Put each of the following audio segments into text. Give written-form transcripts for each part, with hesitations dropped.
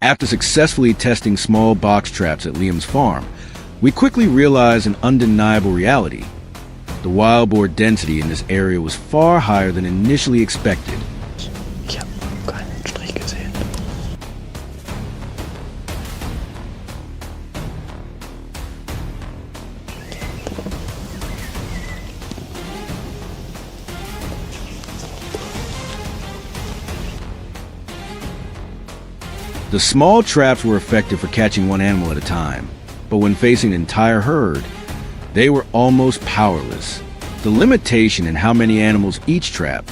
After successfully testing small box traps at Liam's farm, we quickly realized an undeniable reality. The wild boar density in this area was far higher than initially expected. Ich habe keinen Strich gesehen. The small traps were effective for catching one animal at a time, but when facing an entire herd, they were almost powerless. The limitation in how many animals each trap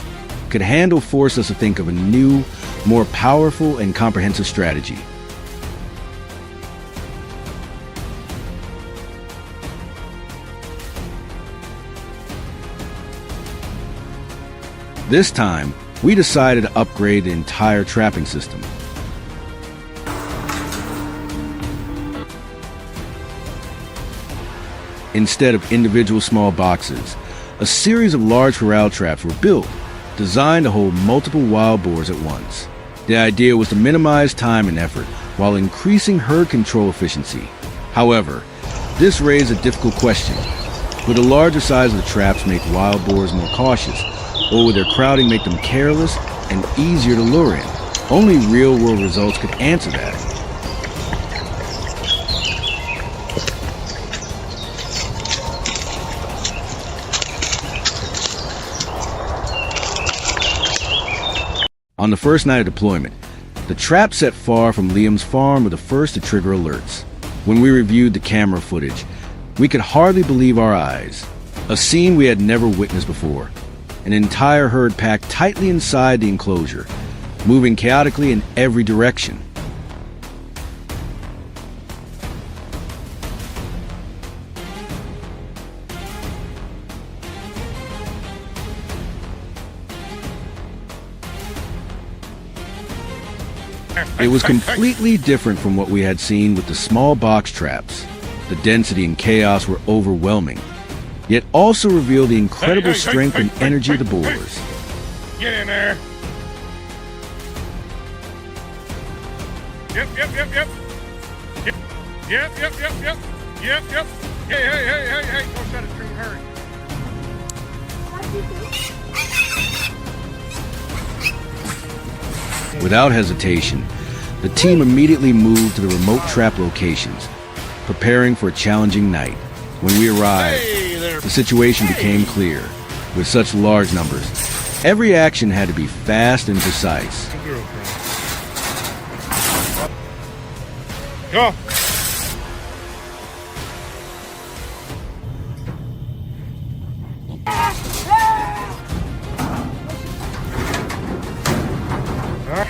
could handle forced us to think of a new, more powerful and comprehensive strategy. This time, we decided to upgrade the entire trapping system. Instead of individual small boxes, a series of large corral traps were built, designed to hold multiple wild boars at once. The idea was to minimize time and effort while increasing herd control efficiency. However, this raised a difficult question. Would the larger size of the traps make wild boars more cautious, or would their crowding make them careless and easier to lure in? Only real-world results could answer that. On the first night of deployment, the trap set far from Liam's farm were the first to trigger alerts. When we reviewed the camera footage, we could hardly believe our eyes. A scene we had never witnessed before. An entire herd packed tightly inside the enclosure, moving chaotically in every direction. It was completely different from what we had seen with the small box traps. The density and chaos were overwhelming, yet also revealed the incredible strength and energy of the boars. Get in there. Yep. Yep. Hey. Don't shut it through the herd. Without hesitation, the team immediately moved to the remote trap locations, preparing for a challenging night. When we arrived, the situation became clear. With such large numbers, every action had to be fast and precise. Go.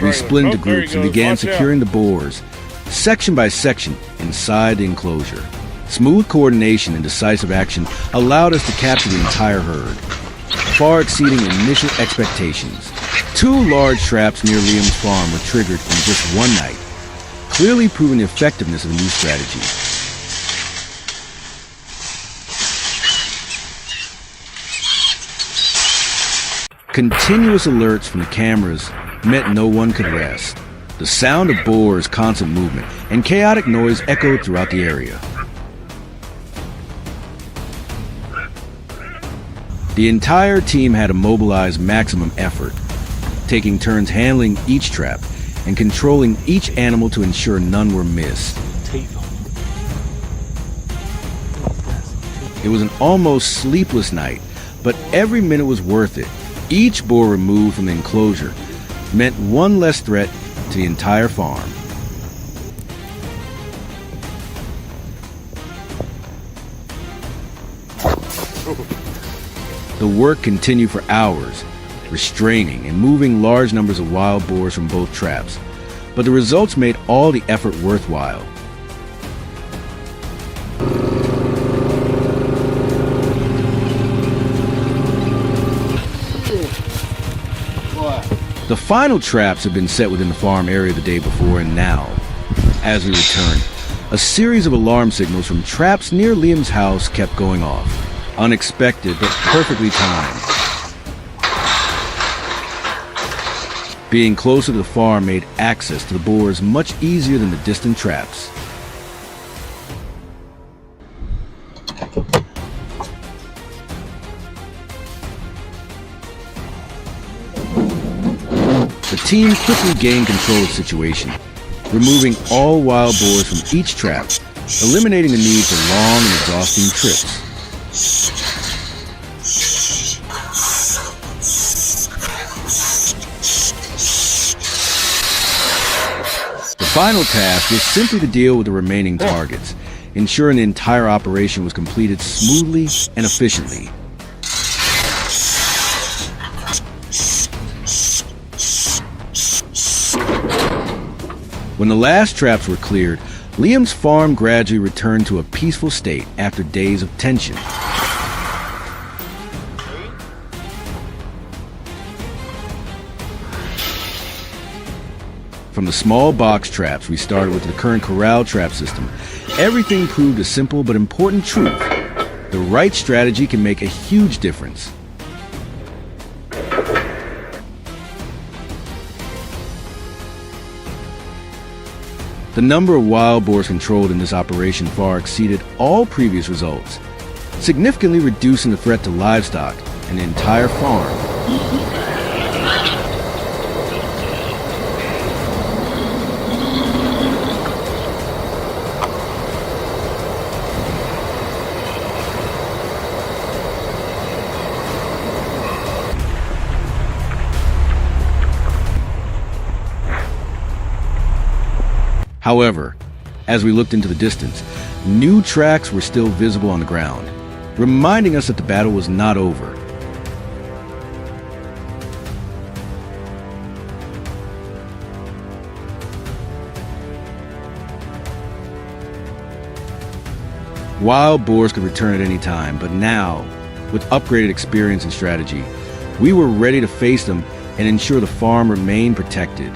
We split into groups and began securing the boars, section by section, inside the enclosure. Smooth coordination and decisive action allowed us to capture the entire herd, far exceeding initial expectations. 2 large traps near Liam's farm were triggered in just one night, clearly proving the effectiveness of the new strategy. Continuous alerts from the cameras meant no one could rest. The sound of boars' constant movement and chaotic noise echoed throughout the area. The entire team had to mobilize maximum effort, taking turns handling each trap and controlling each animal to ensure none were missed. It was an almost sleepless night, but every minute was worth it. Each boar removed from the enclosure meant one less threat to the entire farm. The work continued for hours, restraining and moving large numbers of wild boars from both traps, but the results made all the effort worthwhile. The final traps had been set within the farm area the day before, and now, as we returned, a series of alarm signals from traps near Liam's house kept going off. Unexpected, but perfectly timed. Being closer to the farm made access to the boars much easier than the distant traps. The team quickly gained control of the situation, removing all wild boars from each trap, eliminating the need for long and exhausting trips. The final task was simply to deal with the remaining targets, ensuring the entire operation was completed smoothly and efficiently. When the last traps were cleared, Liam's farm gradually returned to a peaceful state after days of tension. From the small box traps we started with the current corral trap system, everything proved a simple but important truth. The right strategy can make a huge difference. The number of wild boars controlled in this operation far exceeded all previous results, significantly reducing the threat to livestock and the entire farm. However, as we looked into the distance, new tracks were still visible on the ground, reminding us that the battle was not over. Wild boars could return at any time, but now, with upgraded experience and strategy, we were ready to face them and ensure the farm remained protected.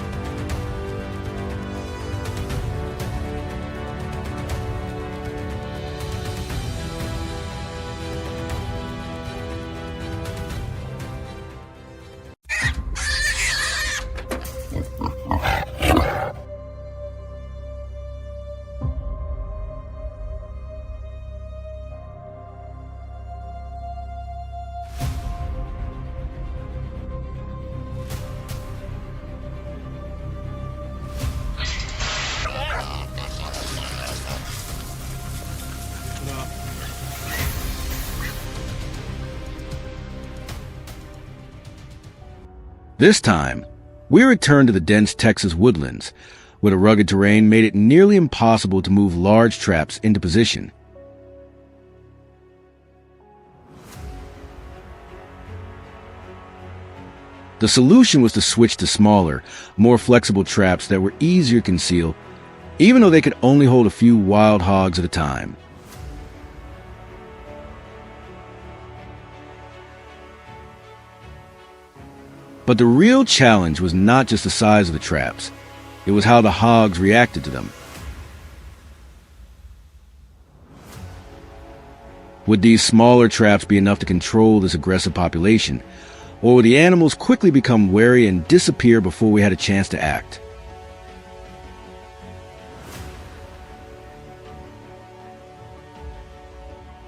This time, we returned to the dense Texas woodlands, where the rugged terrain made it nearly impossible to move large traps into position. The solution was to switch to smaller, more flexible traps that were easier to conceal, even though they could only hold a few wild hogs at a time. But the real challenge was not just the size of the traps, it was how the hogs reacted to them. Would these smaller traps be enough to control this aggressive population, or would the animals quickly become wary and disappear before we had a chance to act?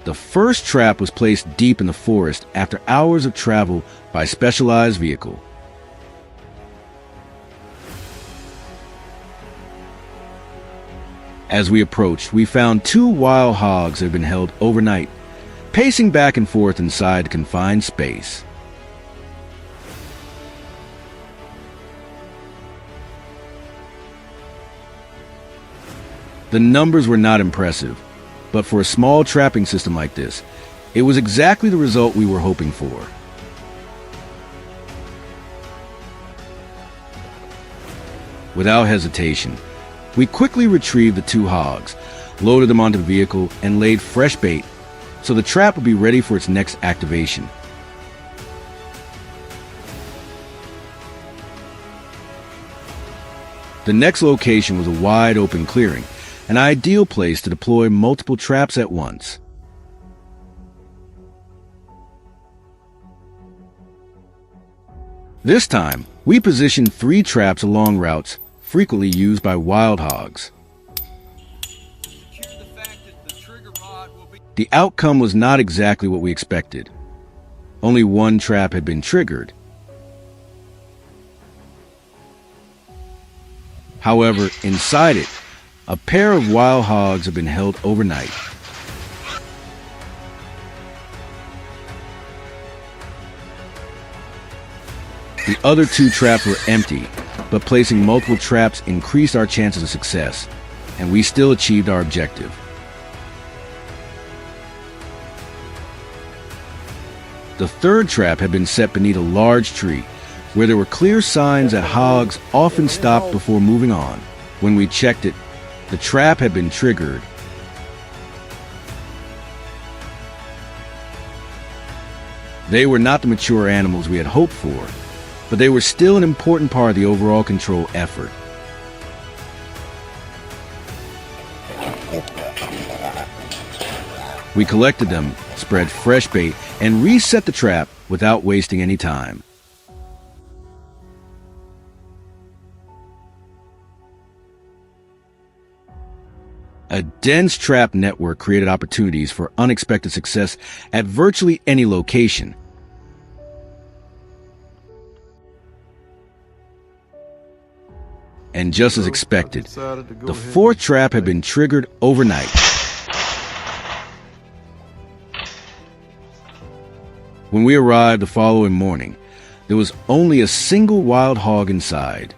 The first trap was placed deep in the forest after hours of travel by specialized vehicle. As we approached, we found 2 wild hogs that had been held overnight, pacing back and forth inside confined space. The numbers were not impressive, but for a small trapping system like this, it was exactly the result we were hoping for. Without hesitation, we quickly retrieved the 2 hogs, loaded them onto the vehicle, and laid fresh bait so the trap would be ready for its next activation. The next location was a wide open clearing, an ideal place to deploy multiple traps at once. This time, we positioned 3 traps along routes frequently used by wild hogs. The outcome was not exactly what we expected. Only 1 trap had been triggered. However, inside it, a pair of wild hogs had been held overnight. The other 2 traps were empty, but placing multiple traps increased our chances of success, and we still achieved our objective. The 3rd trap had been set beneath a large tree, where there were clear signs that hogs often stopped before moving on. When we checked it, the trap had been triggered. They were not the mature animals we had hoped for, but they were still an important part of the overall control effort. We collected them, spread fresh bait, and reset the trap without wasting any time. A dense trap network created opportunities for unexpected success at virtually any location. And just as expected, the 4th trap had been triggered overnight. When we arrived the following morning, there was only a single wild hog inside.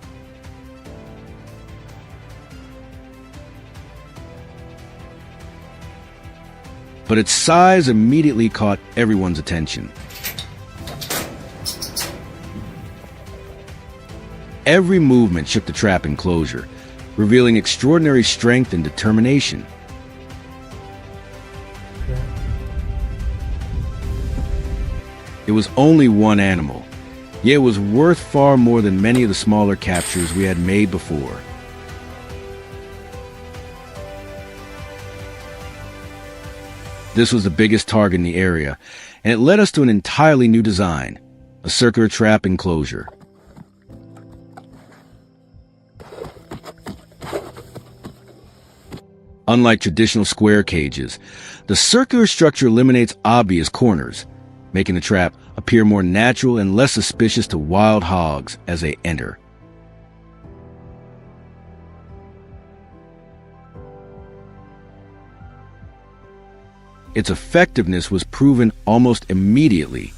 But its size immediately caught everyone's attention. Every movement shook the trap enclosure, revealing extraordinary strength and determination. It was only 1 animal, yet it was worth far more than many of the smaller captures we had made before. This was the biggest target in the area, and it led us to an entirely new design, a circular trap enclosure. Unlike traditional square cages, the circular structure eliminates obvious corners, making the trap appear more natural and less suspicious to wild hogs as they enter. Its effectiveness was proven almost immediately.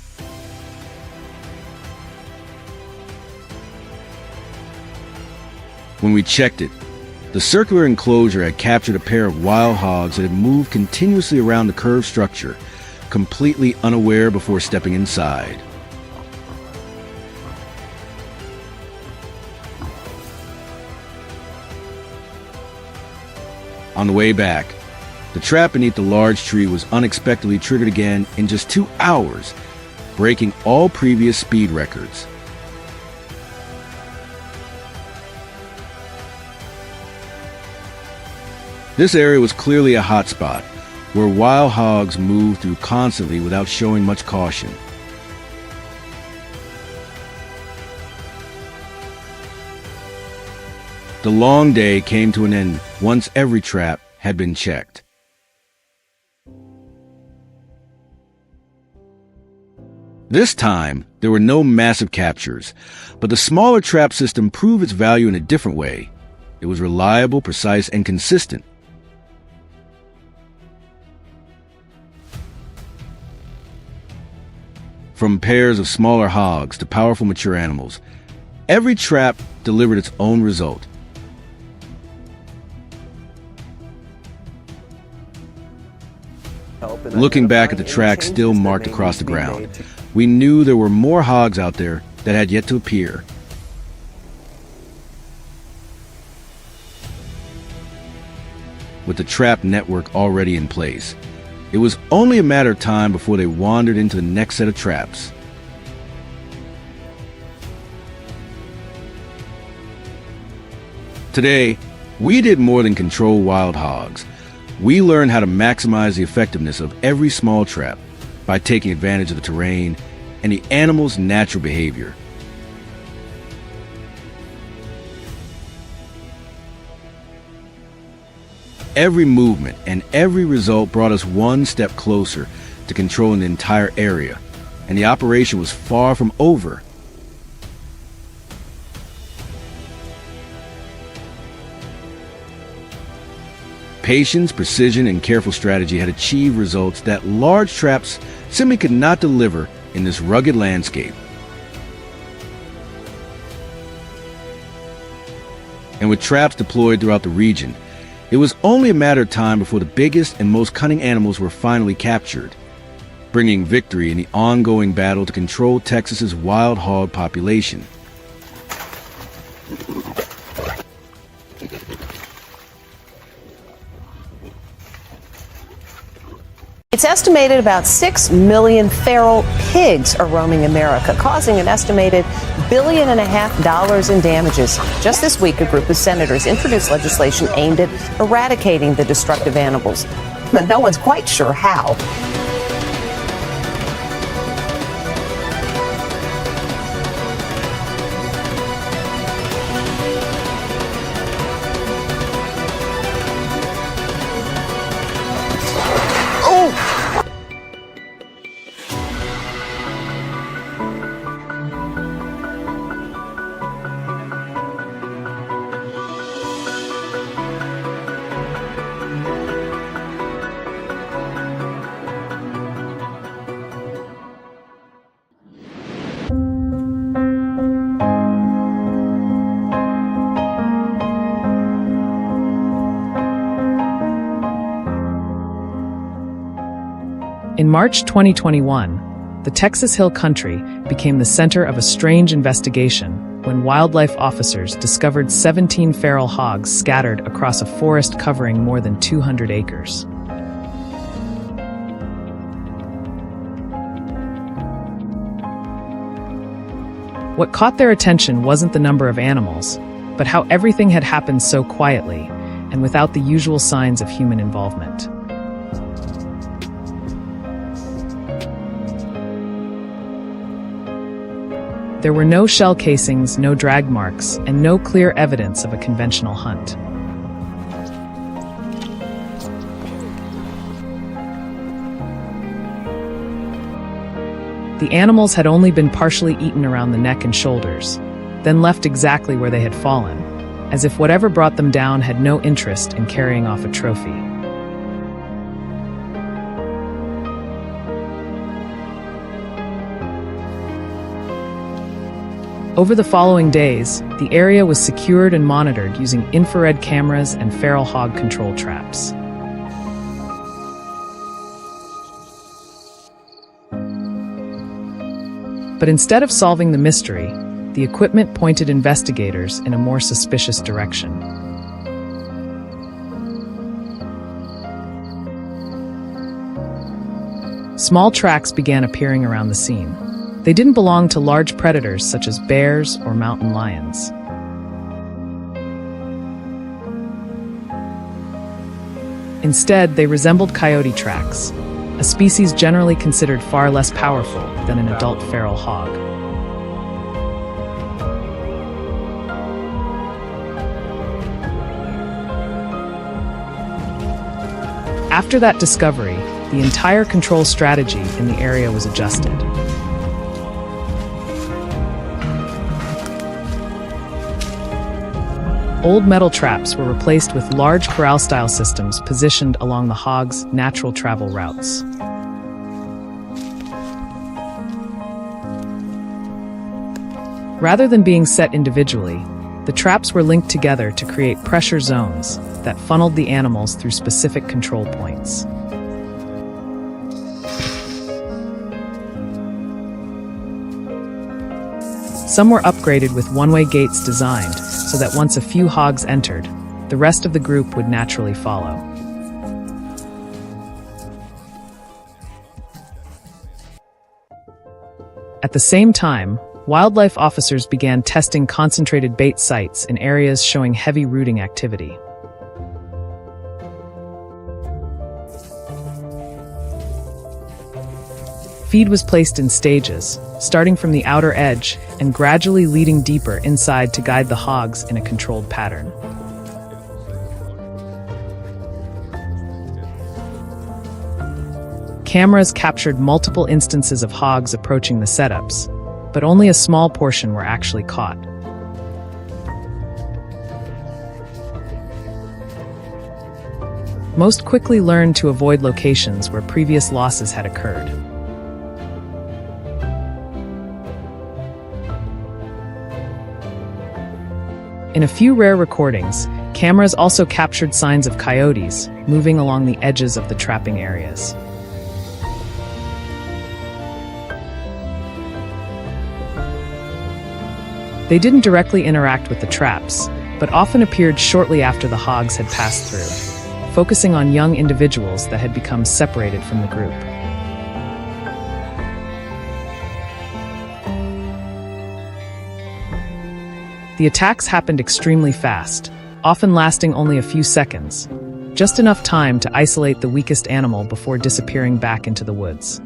When we checked it, the circular enclosure had captured a pair of wild hogs that had moved continuously around the curved structure, completely unaware before stepping inside. On the way back, the trap beneath the large tree was unexpectedly triggered again in just 2 hours, breaking all previous speed records. This area was clearly a hot spot, where wild hogs moved through constantly without showing much caution. The long day came to an end once every trap had been checked. This time, there were no massive captures, but the smaller trap system proved its value in a different way. It was reliable, precise, and consistent. From pairs of smaller hogs to powerful mature animals, every trap delivered its own result. Looking back at the tracks still marked across the ground, we knew there were more hogs out there that had yet to appear. With the trap network already in place, it was only a matter of time before they wandered into the next set of traps. Today, we did more than control wild hogs. We learned how to maximize the effectiveness of every small trap by taking advantage of the terrain and the animal's natural behavior. Every movement and every result brought us one step closer to controlling the entire area, and the operation was far from over. Patience, precision, and careful strategy had achieved results that large traps simply could not deliver in this rugged landscape. And with traps deployed throughout the region, it was only a matter of time before the biggest and most cunning animals were finally captured, bringing victory in the ongoing battle to control Texas's wild hog population. It's estimated about 6 million feral pigs are roaming America, causing an estimated $1.5 billion in damages. Just this week, a group of senators introduced legislation aimed at eradicating the destructive animals, but no one's quite sure how. In March 2021, the Texas Hill Country became the center of a strange investigation when wildlife officers discovered 17 feral hogs scattered across a forest covering more than 200 acres. What caught their attention wasn't the number of animals, but how everything had happened so quietly and without the usual signs of human involvement. There were no shell casings, no drag marks, and no clear evidence of a conventional hunt. The animals had only been partially eaten around the neck and shoulders, then left exactly where they had fallen, as if whatever brought them down had no interest in carrying off a trophy. Over the following days, the area was secured and monitored using infrared cameras and feral hog control traps. But instead of solving the mystery, the equipment pointed investigators in a more suspicious direction. Small tracks began appearing around the scene. They didn't belong to large predators such as bears or mountain lions. Instead, they resembled coyote tracks, a species generally considered far less powerful than an adult feral hog. After that discovery, the entire control strategy in the area was adjusted. Old metal traps were replaced with large corral-style systems positioned along the hogs' natural travel routes. Rather than being set individually, the traps were linked together to create pressure zones that funneled the animals through specific control points. Some were upgraded with one-way gates designed so that once a few hogs entered, the rest of the group would naturally follow. At the same time, wildlife officers began testing concentrated bait sites in areas showing heavy rooting activity. Feed was placed in stages, starting from the outer edge and gradually leading deeper inside to guide the hogs in a controlled pattern. cameras captured multiple instances of hogs approaching the setups, but only a small portion were actually caught. Most quickly learned to avoid locations where previous losses had occurred. In a few rare recordings, cameras also captured signs of coyotes moving along the edges of the trapping areas. They didn't directly interact with the traps, but often appeared shortly after the hogs had passed through, focusing on young individuals that had become separated from the group. The attacks happened extremely fast, often lasting only a few seconds, just enough time to isolate the weakest animal before disappearing back into the woods.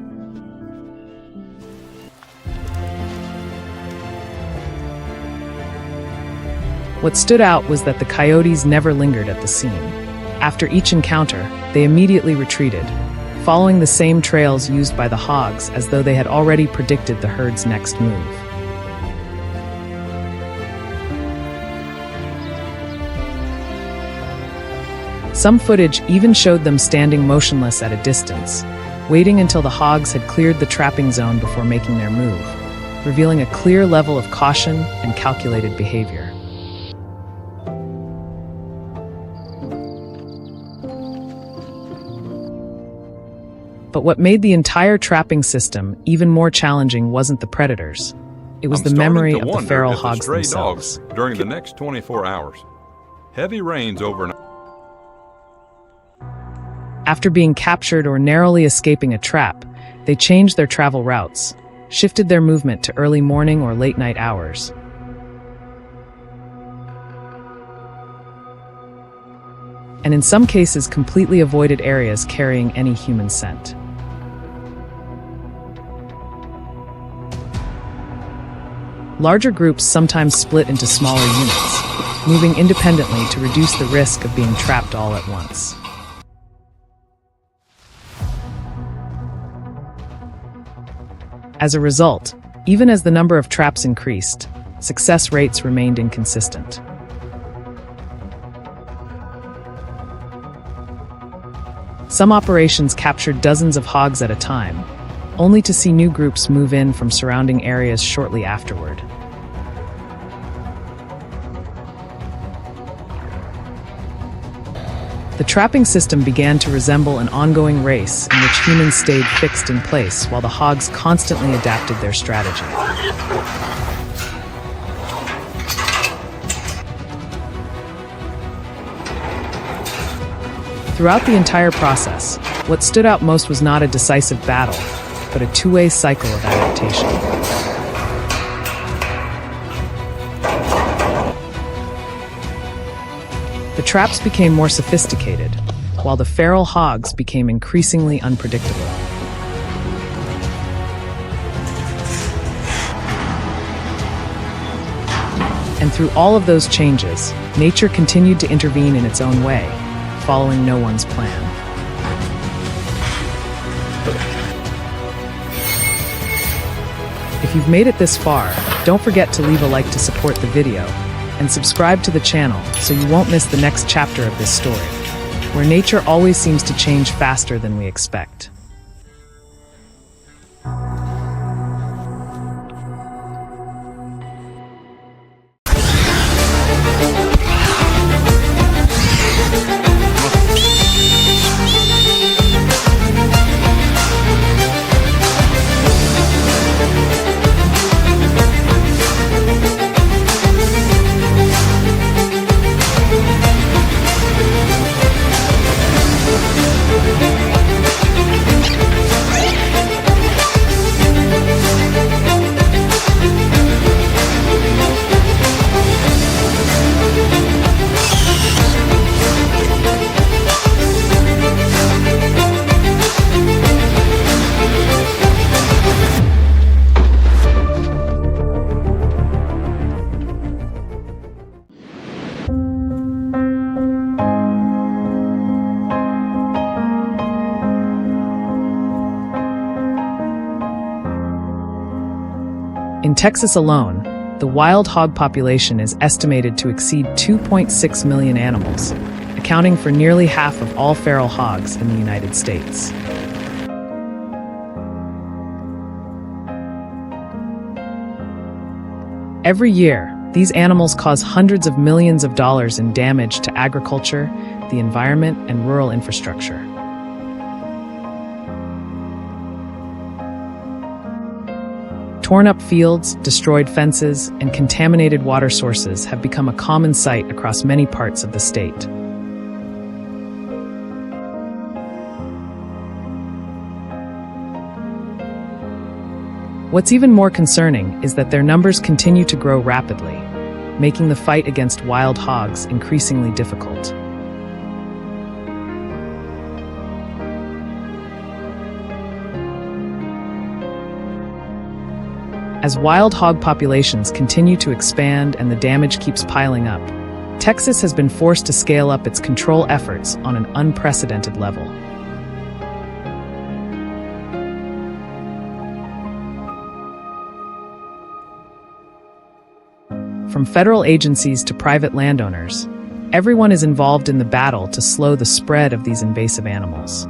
What stood out was that the coyotes never lingered at the scene. After each encounter, they immediately retreated, following the same trails used by the hogs as though they had already predicted the herd's next move. Some footage even showed them standing motionless at a distance, waiting until the hogs had cleared the trapping zone before making their move, revealing a clear level of caution and calculated behavior. But what made the entire trapping system even more challenging wasn't the predators. It was the memory of the feral hogs themselves. Dogs during the next 24 hours. Heavy rains overnight. After being captured or narrowly escaping a trap, they changed their travel routes, shifted their movement to early morning or late night hours. And in some cases completely avoided areas carrying any human scent. Larger groups sometimes split into smaller units, moving independently to reduce the risk of being trapped all at once. As a result, even as the number of traps increased, success rates remained inconsistent. Some operations captured dozens of hogs at a time, only to see new groups move in from surrounding areas shortly afterward. The trapping system began to resemble an ongoing race in which humans stayed fixed in place while the hogs constantly adapted their strategy. Throughout the entire process, what stood out most was not a decisive battle, but a two-way cycle of adaptation. The traps became more sophisticated, while the feral hogs became increasingly unpredictable. And through all of those changes, nature continued to intervene in its own way, following no one's plan. If you've made it this far, don't forget to leave a like to support the video, and subscribe to the channel so you won't miss the next chapter of this story, where nature always seems to change faster than we expect. In Texas alone, the wild hog population is estimated to exceed 2.6 million animals, accounting for nearly half of all feral hogs in the United States. Every year, these animals cause hundreds of millions of dollars in damage to agriculture, the environment, and rural infrastructure. Torn up fields, destroyed fences, and contaminated water sources have become a common sight across many parts of the state. What's even more concerning is that their numbers continue to grow rapidly, making the fight against wild hogs increasingly difficult. As wild hog populations continue to expand and the damage keeps piling up, Texas has been forced to scale up its control efforts on an unprecedented level. From federal agencies to private landowners, everyone is involved in the battle to slow the spread of these invasive animals.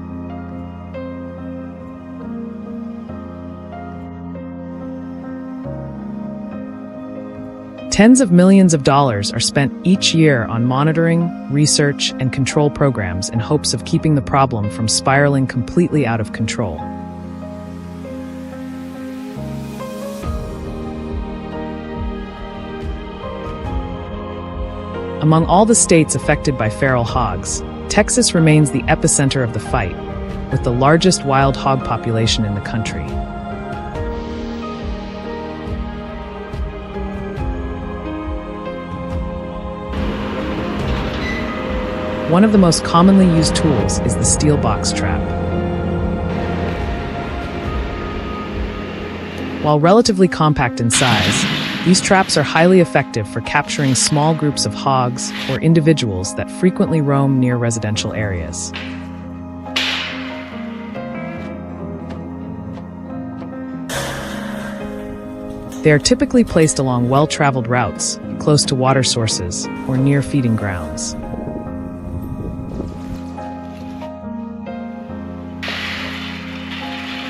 Tens of millions of dollars are spent each year on monitoring, research, and control programs in hopes of keeping the problem from spiraling completely out of control. Among all the states affected by feral hogs, Texas remains the epicenter of the fight, with the largest wild hog population in the country. One of the most commonly used tools is the steel box trap. While relatively compact in size, these traps are highly effective for capturing small groups of hogs or individuals that frequently roam near residential areas. They are typically placed along well-traveled routes, close to water sources, or near feeding grounds.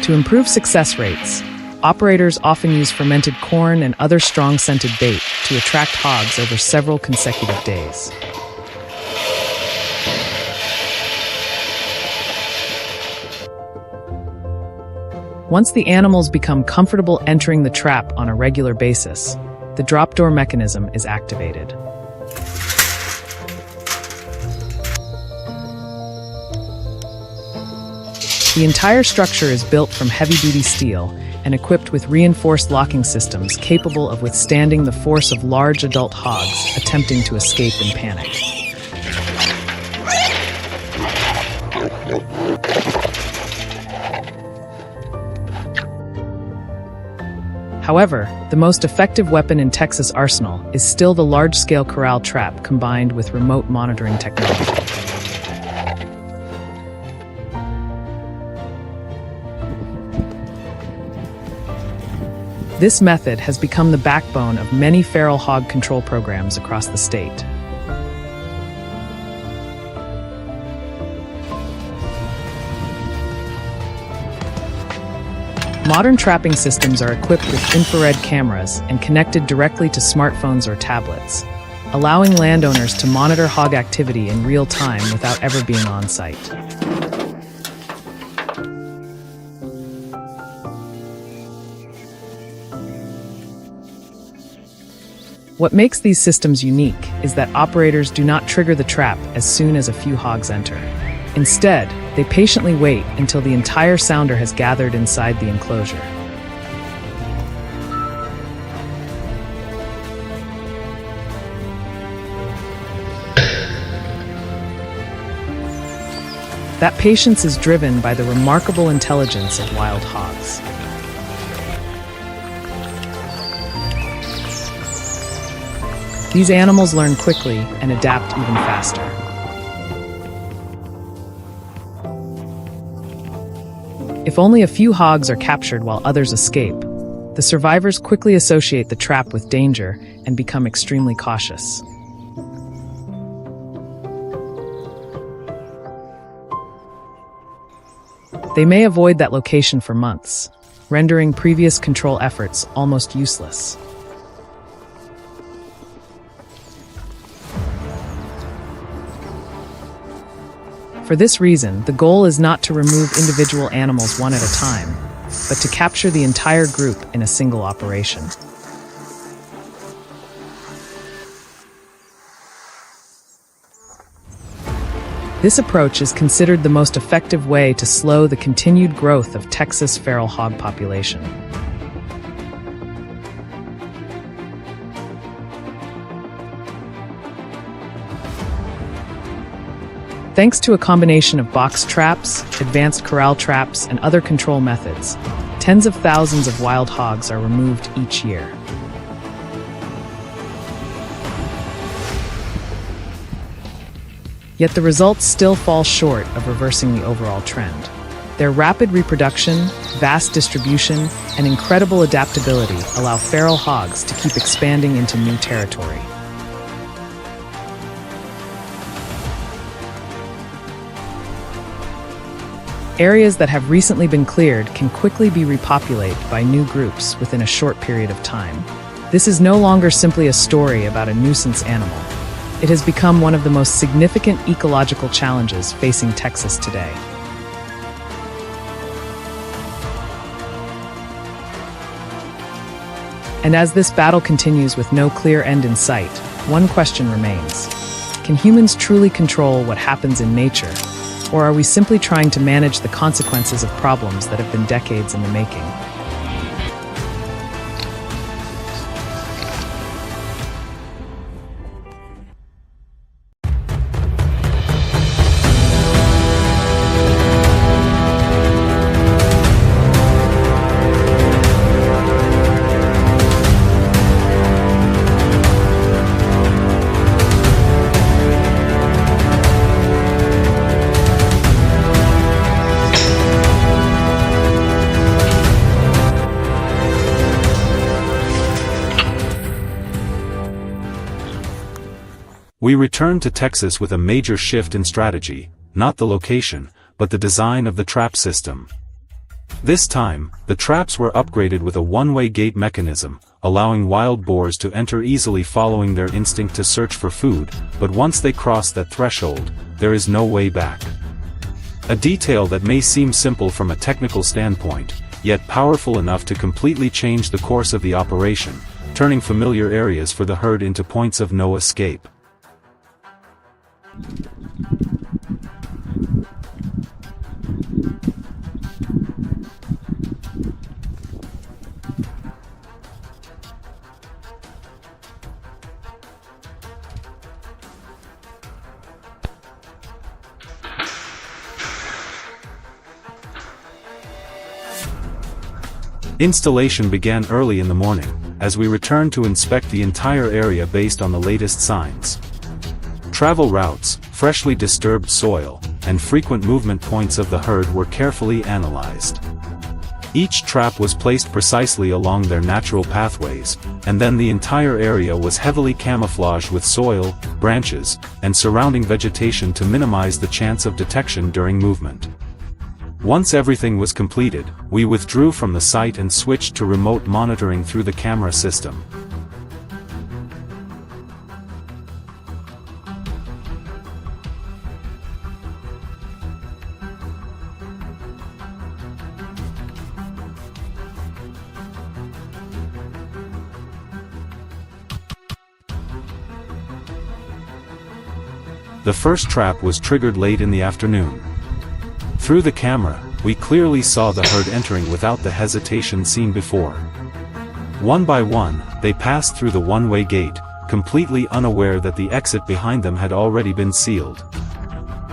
To improve success rates, operators often use fermented corn and other strong-scented bait to attract hogs over several consecutive days. Once the animals become comfortable entering the trap on a regular basis, the drop door mechanism is activated. The entire structure is built from heavy-duty steel and equipped with reinforced locking systems capable of withstanding the force of large adult hogs attempting to escape in panic. However, the most effective weapon in Texas' arsenal is still the large-scale corral trap combined with remote monitoring technology. This method has become the backbone of many feral hog control programs across the state. Modern trapping systems are equipped with infrared cameras and connected directly to smartphones or tablets, allowing landowners to monitor hog activity in real time without ever being on site. What makes these systems unique is that operators do not trigger the trap as soon as a few hogs enter. Instead, they patiently wait until the entire sounder has gathered inside the enclosure. That patience is driven by the remarkable intelligence of wild hogs. These animals learn quickly and adapt even faster. If only a few hogs are captured while others escape, The survivors quickly associate the trap with danger and become extremely cautious. They may avoid that location for months, rendering previous control efforts almost useless. For this reason, the goal is not to remove individual animals one at a time, but to capture the entire group in a single operation. This approach is considered the most effective way to slow the continued growth of Texas feral hog population. Thanks to a combination of box traps, advanced corral traps, and other control methods, tens of thousands of wild hogs are removed each year. Yet the results still fall short of reversing the overall trend. Their rapid reproduction, vast distribution, and incredible adaptability allow feral hogs to keep expanding into new territory. Areas that have recently been cleared can quickly be repopulated by new groups within a short period of time. This is no longer simply a story about a nuisance animal. It has become one of the most significant ecological challenges facing Texas today. And as this battle continues with no clear end in sight, one question remains. Can humans truly control what happens in nature? Or are we simply trying to manage the consequences of problems that have been decades in the making? We returned to Texas with a major shift in strategy, not the location, but the design of the trap system. This time, the traps were upgraded with a one-way gate mechanism, allowing wild boars to enter easily following their instinct to search for food, but once they cross that threshold, there is no way back. A detail that may seem simple from a technical standpoint, yet powerful enough to completely change the course of the operation, turning familiar areas for the herd into points of no escape. Installation began early in the morning, as we returned to inspect the entire area based on the latest signs. Travel routes, freshly disturbed soil, and frequent movement points of the herd were carefully analyzed. Each trap was placed precisely along their natural pathways, and then the entire area was heavily camouflaged with soil, branches, and surrounding vegetation to minimize the chance of detection during movement. Once everything was completed, we withdrew from the site and switched to remote monitoring through the camera system. The first trap was triggered late in the afternoon. Through the camera, we clearly saw the herd entering without the hesitation seen before. One by one, they passed through the one-way gate, completely unaware that the exit behind them had already been sealed.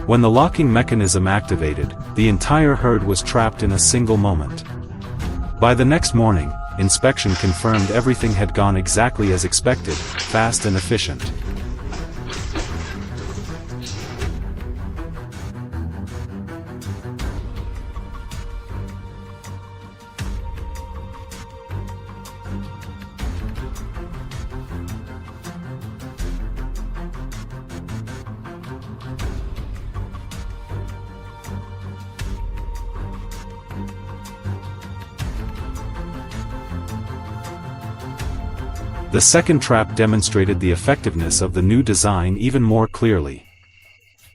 When the locking mechanism activated, the entire herd was trapped in a single moment. By the next morning, inspection confirmed everything had gone exactly as expected, fast and efficient. The second trap demonstrated the effectiveness of the new design even more clearly.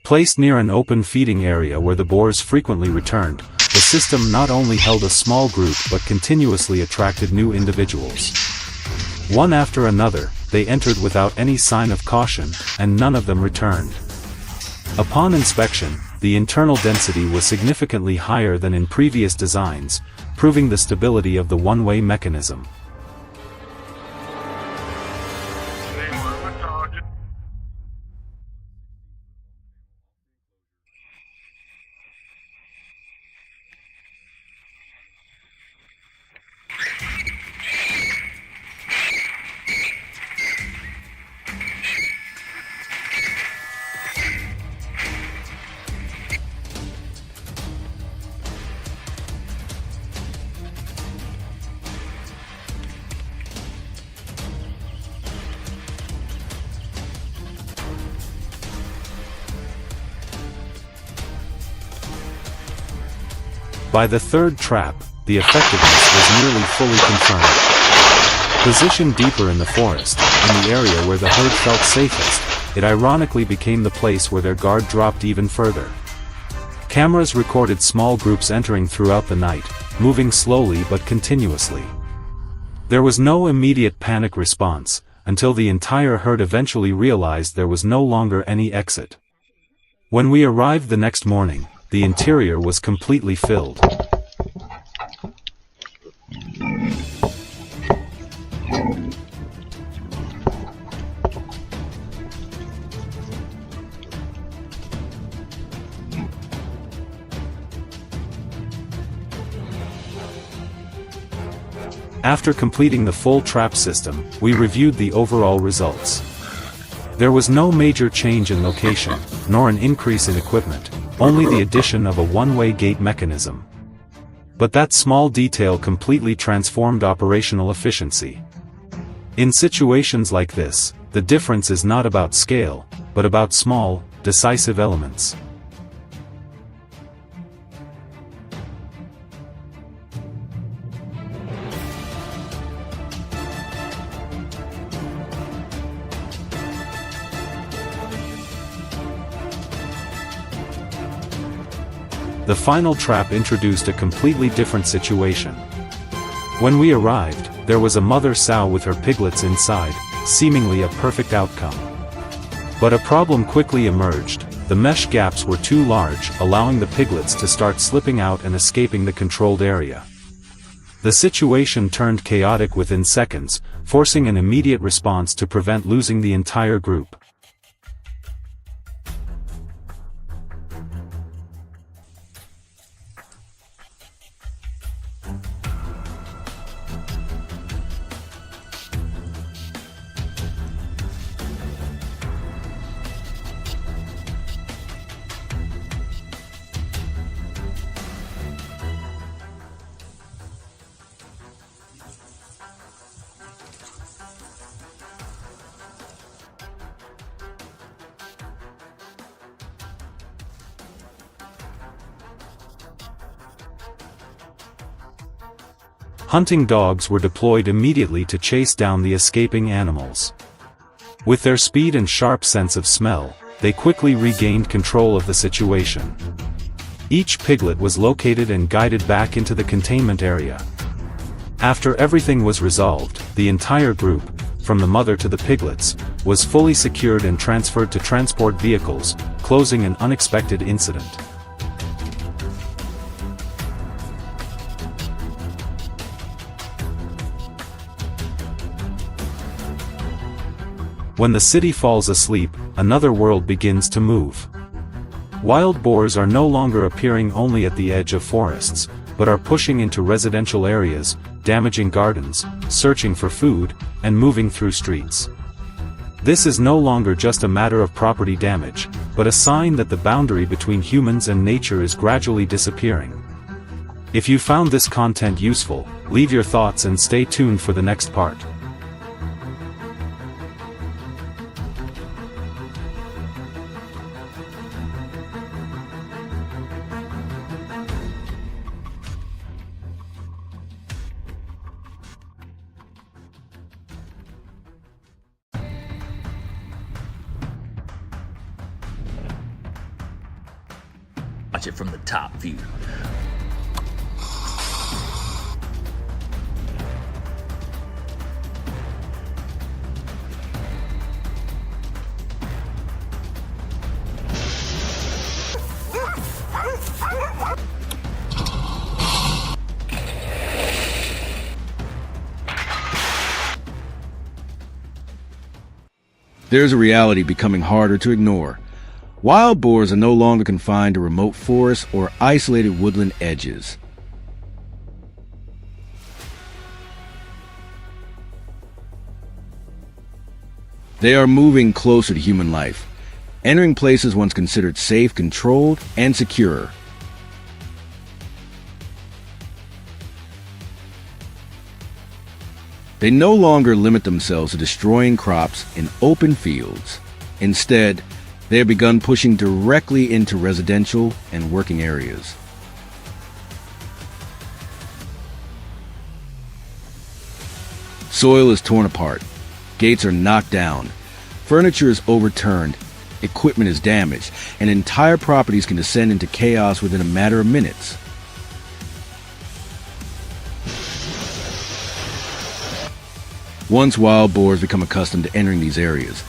Placed near an open feeding area where the boars frequently returned, the system not only held a small group but continuously attracted new individuals. One after another, they entered without any sign of caution, and none of them returned. Upon inspection, the internal density was significantly higher than in previous designs, proving the stability of the one-way mechanism. By the third trap, the effectiveness was nearly fully confirmed. Positioned deeper in the forest, in the area where the herd felt safest, it ironically became the place where their guard dropped even further. Cameras recorded small groups entering throughout the night, moving slowly but continuously. There was no immediate panic response, until the entire herd eventually realized there was no longer any exit. When we arrived the next morning, the interior was completely filled. After completing the full trap system, we reviewed the overall results. There was no major change in location, nor an increase in equipment, only the addition of a one-way gate mechanism. But that small detail completely transformed operational efficiency. In situations like this, the difference is not about scale, but about small, decisive elements. The final trap introduced a completely different situation. When we arrived, there was a mother sow with her piglets inside, seemingly a perfect outcome. But a problem quickly emerged. The mesh gaps were too large, allowing the piglets to start slipping out and escaping the controlled area. The situation turned chaotic within seconds, forcing an immediate response to prevent losing the entire group. Hunting dogs were deployed immediately to chase down the escaping animals. With their speed and sharp sense of smell, they quickly regained control of the situation. Each piglet was located and guided back into the containment area. After everything was resolved, the entire group, from the mother to the piglets, was fully secured and transferred to transport vehicles, closing an unexpected incident. When the city falls asleep, another world begins to move. Wild boars are no longer appearing only at the edge of forests, but are pushing into residential areas, damaging gardens, searching for food, and moving through streets. This is no longer just a matter of property damage, but a sign that the boundary between humans and nature is gradually disappearing. If you found this content useful, leave your thoughts and stay tuned for the next part. Watch it from the top view. There's a reality becoming harder to ignore. Wild boars are no longer confined to remote forests or isolated woodland edges. They are moving closer to human life, entering places once considered safe, controlled, and secure. They no longer limit themselves to destroying crops in open fields. Instead, they have begun pushing directly into residential and working areas. Soil is torn apart, gates are knocked down, furniture is overturned, equipment is damaged, and entire properties can descend into chaos within a matter of minutes. Once wild boars become accustomed to entering these areas,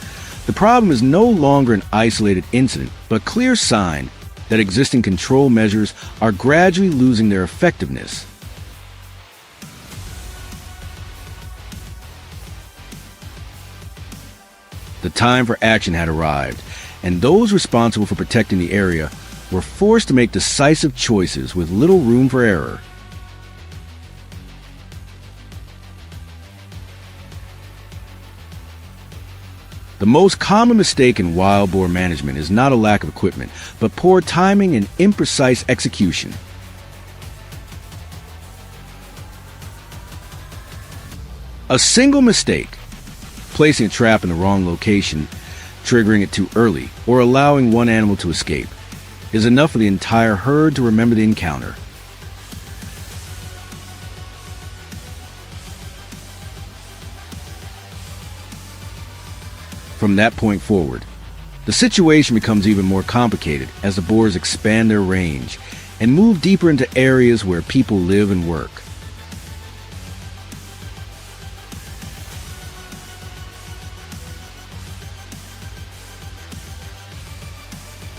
the problem is no longer an isolated incident, but a clear sign that existing control measures are gradually losing their effectiveness. The time for action had arrived, and those responsible for protecting the area were forced to make decisive choices with little room for error. The most common mistake in wild boar management is not a lack of equipment, but poor timing and imprecise execution. A single mistake, placing a trap in the wrong location, triggering it too early, or allowing one animal to escape, is enough for the entire herd to remember the encounter. From that point forward, the situation becomes even more complicated as the boars expand their range and move deeper into areas where people live and work.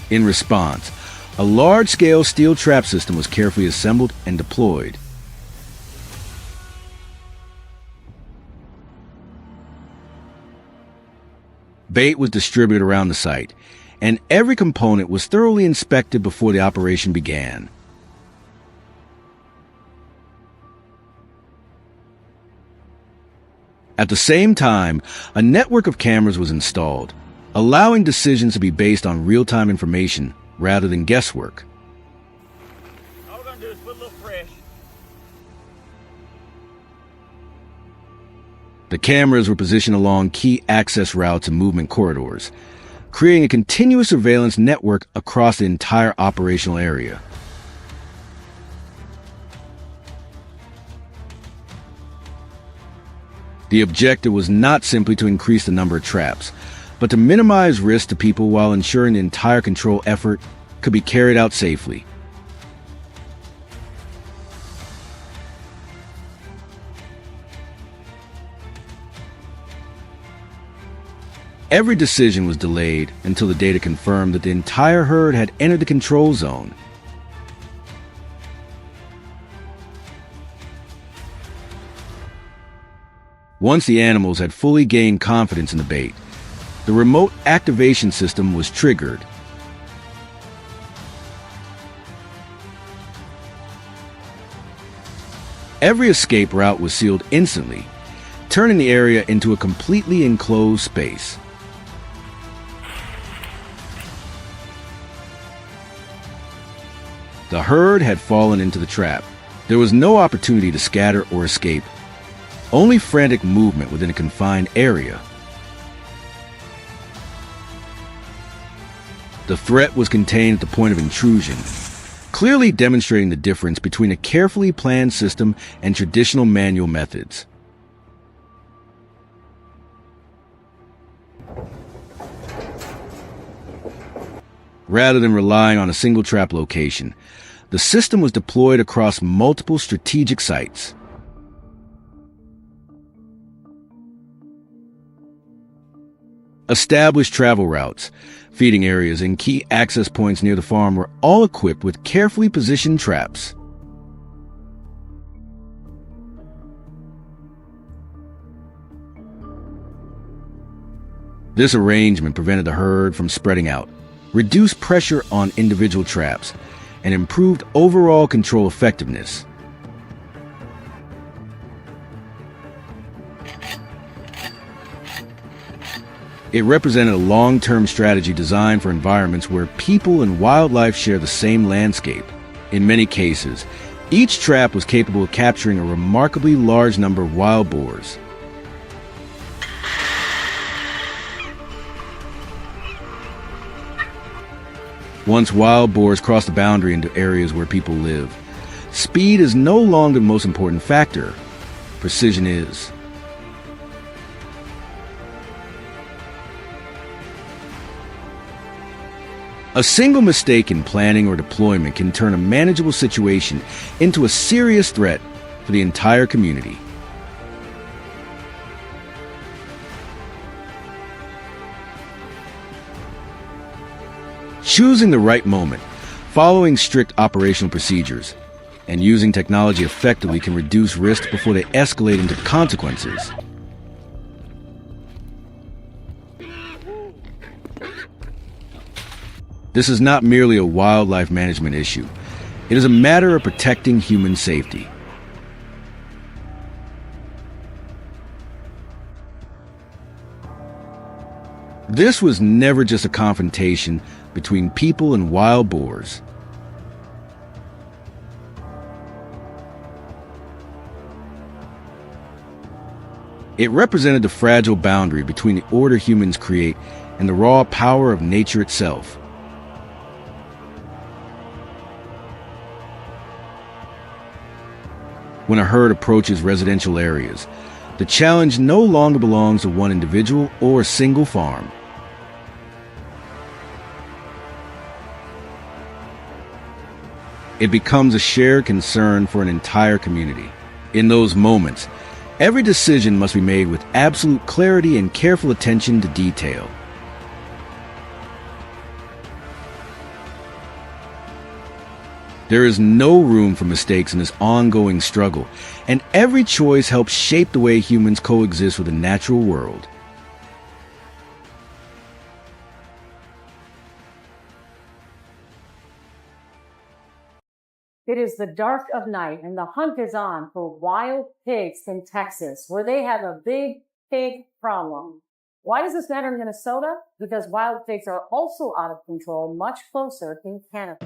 In response, a large-scale steel trap system was carefully assembled and deployed. Bait was distributed around the site, and every component was thoroughly inspected before the operation began. At the same time, a network of cameras was installed, allowing decisions to be based on real-time information rather than guesswork. All we're gonna do is put a little fresh. The cameras were positioned along key access routes and movement corridors, creating a continuous surveillance network across the entire operational area. The objective was not simply to increase the number of traps, but to minimize risk to people while ensuring the entire control effort could be carried out safely. Every decision was delayed until the data confirmed that the entire herd had entered the control zone. Once the animals had fully gained confidence in the bait, the remote activation system was triggered. Every escape route was sealed instantly, turning the area into a completely enclosed space. The herd had fallen into the trap, There was no opportunity to scatter or escape, only frantic movement within a confined area. The threat was contained at the point of intrusion, clearly demonstrating the difference between a carefully planned system and traditional manual methods. Rather than relying on a single trap location, the system was deployed across multiple strategic sites. Established travel routes, feeding areas, and key access points near the farm were all equipped with carefully positioned traps. This arrangement prevented the herd from spreading out, reduced pressure on individual traps, and improved overall control effectiveness. It represented a long-term strategy designed for environments where people and wildlife share the same landscape. In many cases, each trap was capable of capturing a remarkably large number of wild boars. Once wild boars cross the boundary into areas where people live, speed is no longer the most important factor. Precision is. A single mistake in planning or deployment can turn a manageable situation into a serious threat for the entire community. Choosing the right moment, following strict operational procedures, and using technology effectively can reduce risk before they escalate into consequences. This is not merely a wildlife management issue. It is a matter of protecting human safety. This was never just a confrontation between people and wild boars. It represented the fragile boundary between the order humans create and the raw power of nature itself. When a herd approaches residential areas, the challenge no longer belongs to one individual or a single farm. It becomes a shared concern for an entire community. In those moments, every decision must be made with absolute clarity and careful attention to detail. There is no room for mistakes in this ongoing struggle, and every choice helps shape the way humans coexist with the natural world. It is the dark of night, and the hunt is on for wild pigs in Texas, where they have a big pig problem. Why does this matter in Minnesota? Because wild pigs are also out of control, much closer in Canada.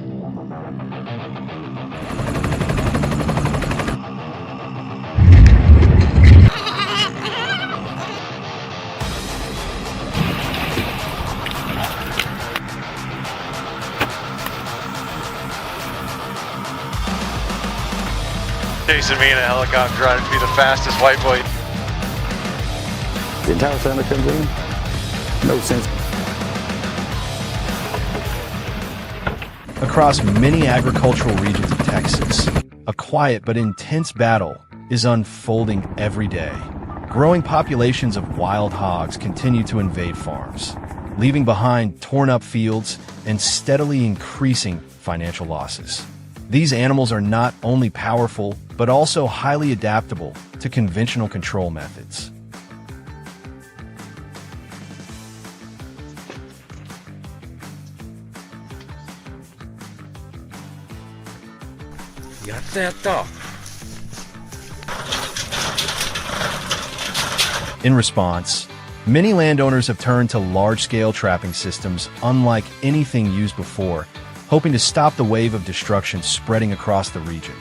Chasing me in a helicopter, trying to be the fastest white boy. The entire family comes in? No sense. Across many agricultural regions of Texas, a quiet but intense battle is unfolding every day. Growing populations of wild hogs continue to invade farms, leaving behind torn-up fields and steadily increasing financial losses. These animals are not only powerful, but also highly adaptable to conventional control methods. In response, many landowners have turned to large-scale trapping systems unlike anything used before, hoping to stop the wave of destruction spreading across the region.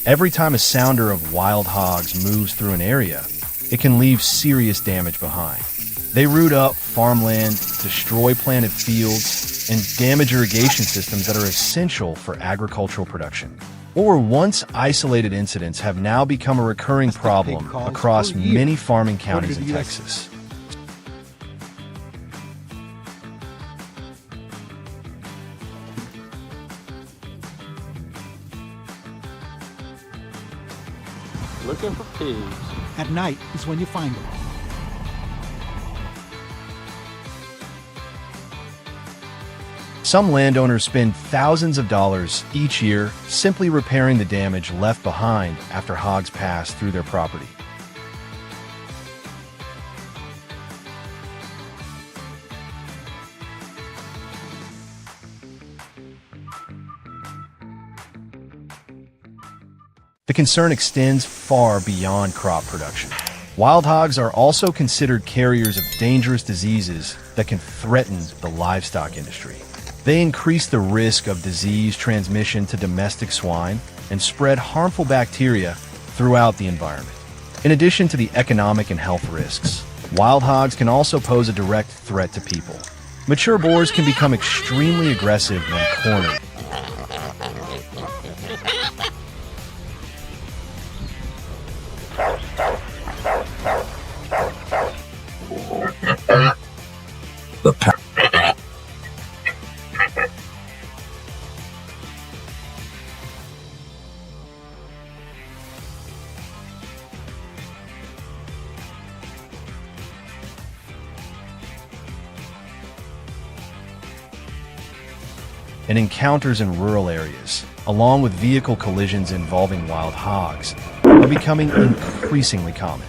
Every time a sounder of wild hogs moves through an area, it can leave serious damage behind. They root up farmland, destroy planted fields, and damage irrigation systems that are essential for agricultural production. What were once isolated incidents have now become a recurring problem across many farming counties in Texas. Looking for pigs. At night is when you find them. Some landowners spend thousands of dollars each year simply repairing the damage left behind after hogs pass through their property. The concern extends far beyond crop production. Wild hogs are also considered carriers of dangerous diseases that can threaten the livestock industry. They increase the risk of disease transmission to domestic swine and spread harmful bacteria throughout the environment. In addition to the economic and health risks, wild hogs can also pose a direct threat to people. Mature boars can become extremely aggressive when cornered. And encounters in rural areas, along with vehicle collisions involving wild hogs, are becoming increasingly common.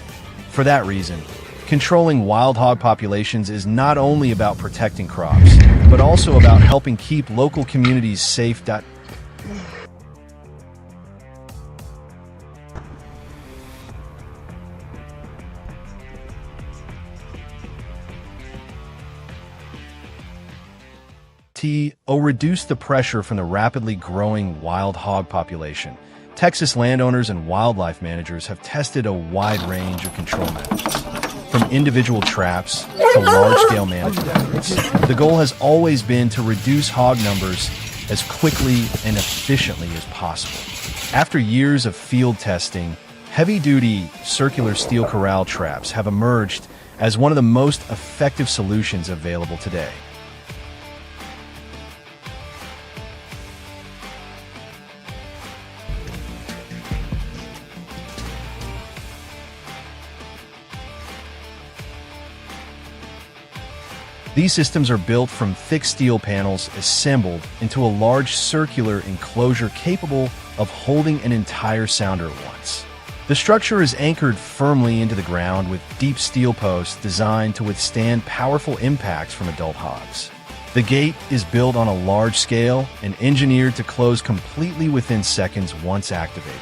For that reason, controlling wild hog populations is not only about protecting crops, but also about helping keep local communities safe. Or reduce the pressure from the rapidly growing wild hog population. Texas landowners and wildlife managers have tested a wide range of control methods, from individual traps to large-scale management efforts. The goal has always been to reduce hog numbers as quickly and efficiently as possible. After years of field testing, heavy-duty circular steel corral traps have emerged as one of the most effective solutions available today. These systems are built from thick steel panels assembled into a large circular enclosure capable of holding an entire sounder at once. The structure is anchored firmly into the ground with deep steel posts designed to withstand powerful impacts from adult hogs. The gate is built on a large scale and engineered to close completely within seconds once activated.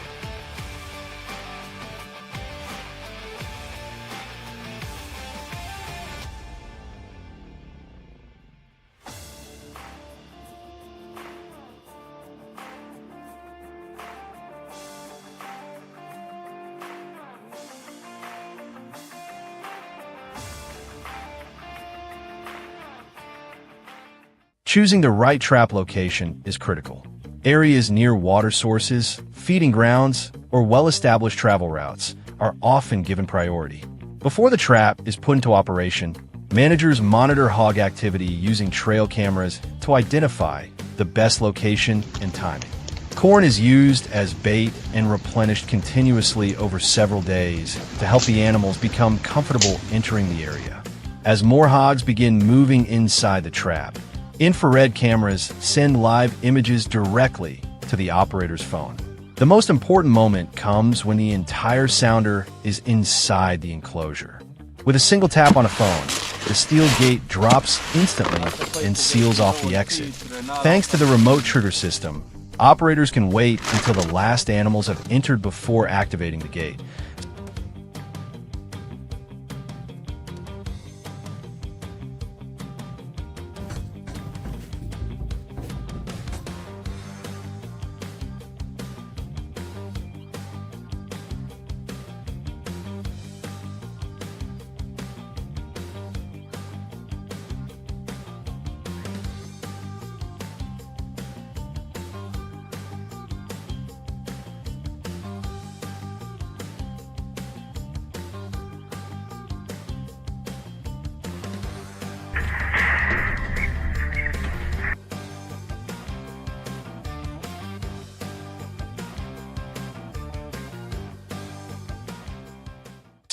Choosing the right trap location is critical. Areas near water sources, feeding grounds, or well-established travel routes are often given priority. Before the trap is put into operation, managers monitor hog activity using trail cameras to identify the best location and timing. Corn is used as bait and replenished continuously over several days to help the animals become comfortable entering the area. As more hogs begin moving inside the trap, infrared cameras send live images directly to the operator's phone. The most important moment comes when the entire sounder is inside the enclosure. With a single tap on a phone, the steel gate drops instantly and seals off the exit. Thanks to the remote trigger system, operators can wait until the last animals have entered before activating the gate.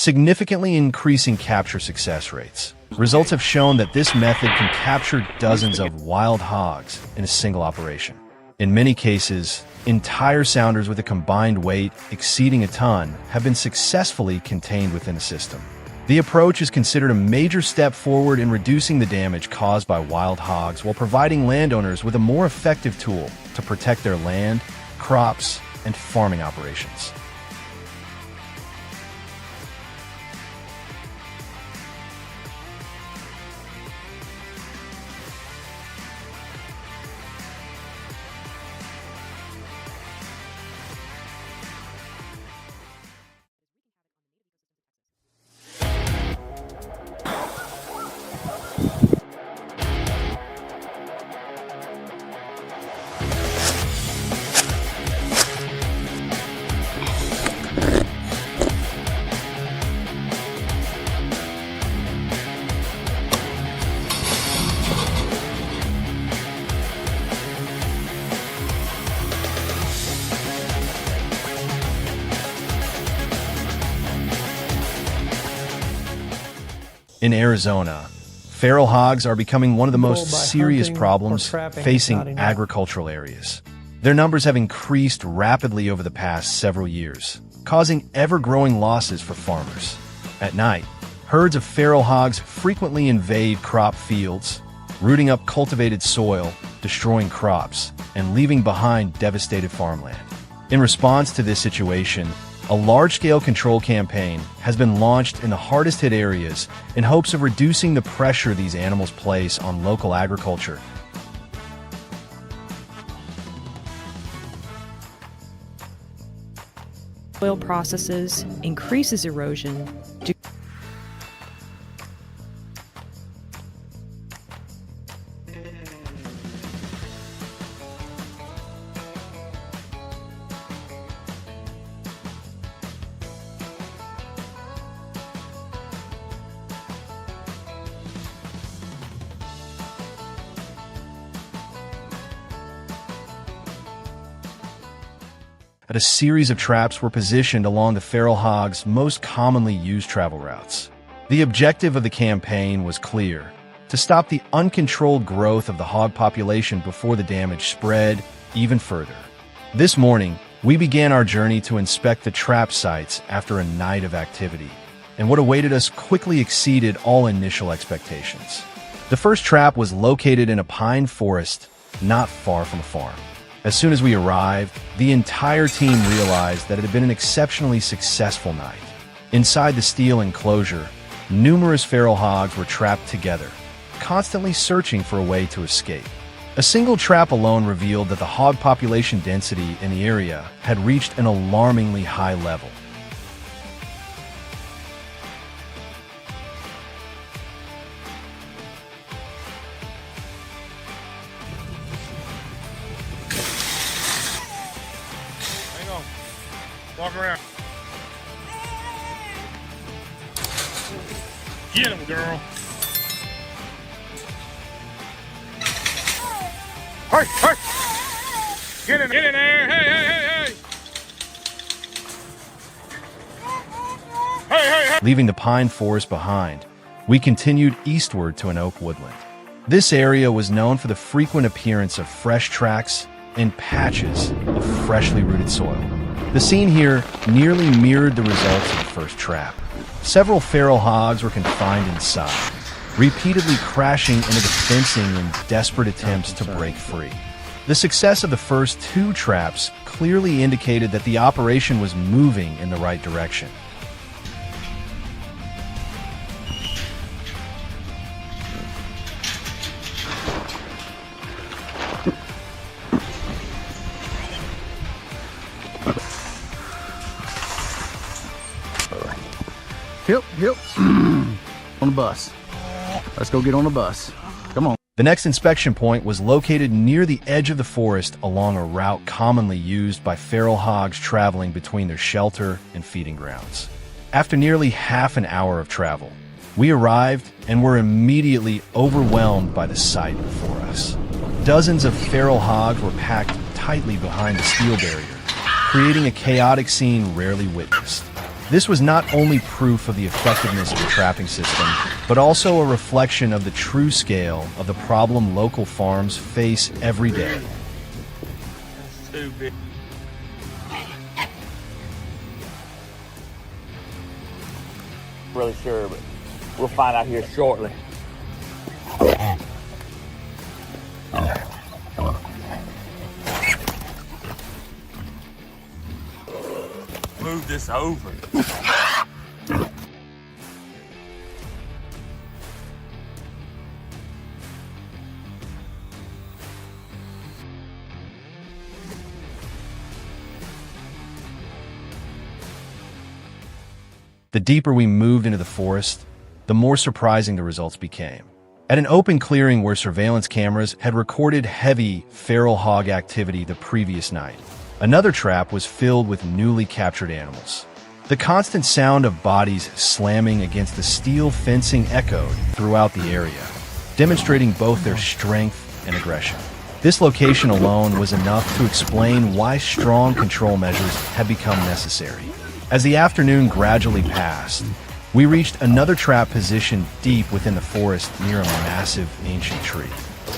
significantly increasing capture success rates. Results have shown that this method can capture dozens of wild hogs in a single operation. In many cases, entire sounders with a combined weight exceeding a ton have been successfully contained within a system. The approach is considered a major step forward in reducing the damage caused by wild hogs while providing landowners with a more effective tool to protect their land, crops, and farming operations. In Arizona, feral hogs are becoming one of the most serious problems facing agricultural areas. Their numbers have increased rapidly over the past several years, causing ever-growing losses for farmers. At night, herds of feral hogs frequently invade crop fields, rooting up cultivated soil, destroying crops, and leaving behind devastated farmland. In response to this situation, a large-scale control campaign has been launched in the hardest-hit areas in hopes of reducing the pressure these animals place on local agriculture. Soil processes, increases erosion. A series of traps were positioned along the feral hog's most commonly used travel routes. The objective of the campaign was clear: to stop the uncontrolled growth of the hog population before the damage spread even further. This morning, we began our journey to inspect the trap sites after a night of activity, and what awaited us quickly exceeded all initial expectations. The first trap was located in a pine forest not far from a farm. As soon as we arrived, the entire team realized that it had been an exceptionally successful night. Inside the steel enclosure, numerous feral hogs were trapped together, constantly searching for a way to escape. A single trap alone revealed that the hog population density in the area had reached an alarmingly high level. Walk around. Get him, girl. Hey, hey. Get in there. Hey. Hey. Leaving the pine forest behind, we continued eastward to an oak woodland. This area was known for the frequent appearance of fresh tracks and patches of freshly rooted soil. The scene here nearly mirrored the results of the first trap. Several feral hogs were confined inside, repeatedly crashing into the fencing in desperate attempts to break free. The success of the first two traps clearly indicated that the operation was moving in the right direction. Yep. On the bus. Let's go get on the bus. Come on. The next inspection point was located near the edge of the forest along a route commonly used by feral hogs traveling between their shelter and feeding grounds. After nearly half an hour of travel, we arrived and were immediately overwhelmed by the sight before us. Dozens of feral hogs were packed tightly behind the steel barrier, creating a chaotic scene rarely witnessed. This was not only proof of the effectiveness of the trapping system, but also a reflection of the true scale of the problem local farms face every day. That's too big. Really sure, but we'll find out here shortly. Move this over. The deeper we moved into the forest, the more surprising the results became. At an open clearing where surveillance cameras had recorded heavy feral hog activity the previous night, another trap was filled with newly captured animals. The constant sound of bodies slamming against the steel fencing echoed throughout the area, demonstrating both their strength and aggression. This location alone was enough to explain why strong control measures had become necessary. As the afternoon gradually passed, we reached another trap positioned deep within the forest near a massive ancient tree.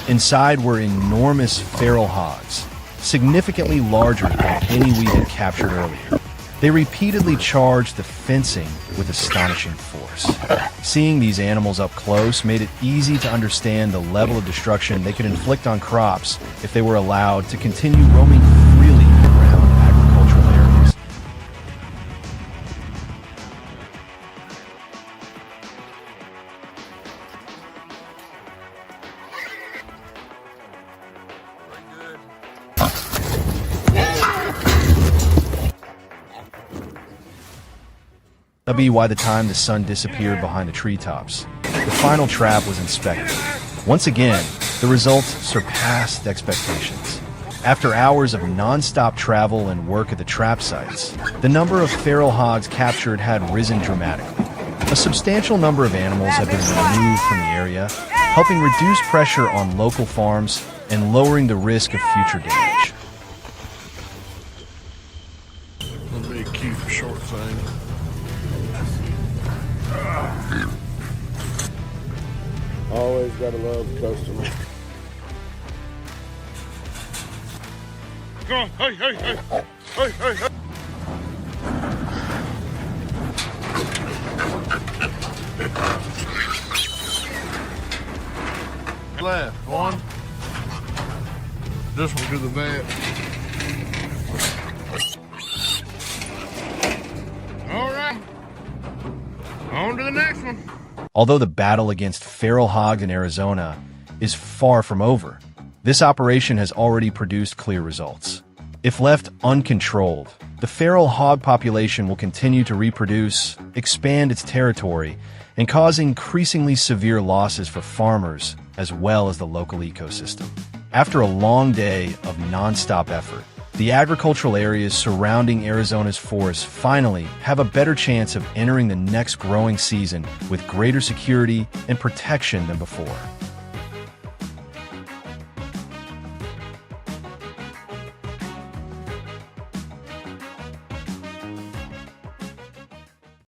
Inside were enormous feral hogs, significantly larger than any we had captured earlier. They repeatedly charged the fencing with astonishing force. Seeing these animals up close made it easy to understand the level of destruction they could inflict on crops if they were allowed to continue roaming freely around agricultural areas. That'd be why the time the sun disappeared behind the treetops, the final trap was inspected. Once again, the results surpassed expectations. After hours of non-stop travel and work at the trap sites, the number of feral hogs captured had risen dramatically. A substantial number of animals have been removed from the area, helping reduce pressure on local farms and lowering the risk of future damage. That'll be a cute short thing. Always gotta love the customer. Come on, hey, hey, hey, hey, hey, hey. Left, one. This one to the vet. All right. On to the next one. Although the battle against feral hogs in Arizona is far from over, this operation has already produced clear results. If left uncontrolled, the feral hog population will continue to reproduce, expand its territory, and cause increasingly severe losses for farmers as well as the local ecosystem. After a long day of non-stop effort, the agricultural areas surrounding Arizona's forests finally have a better chance of entering the next growing season with greater security and protection than before.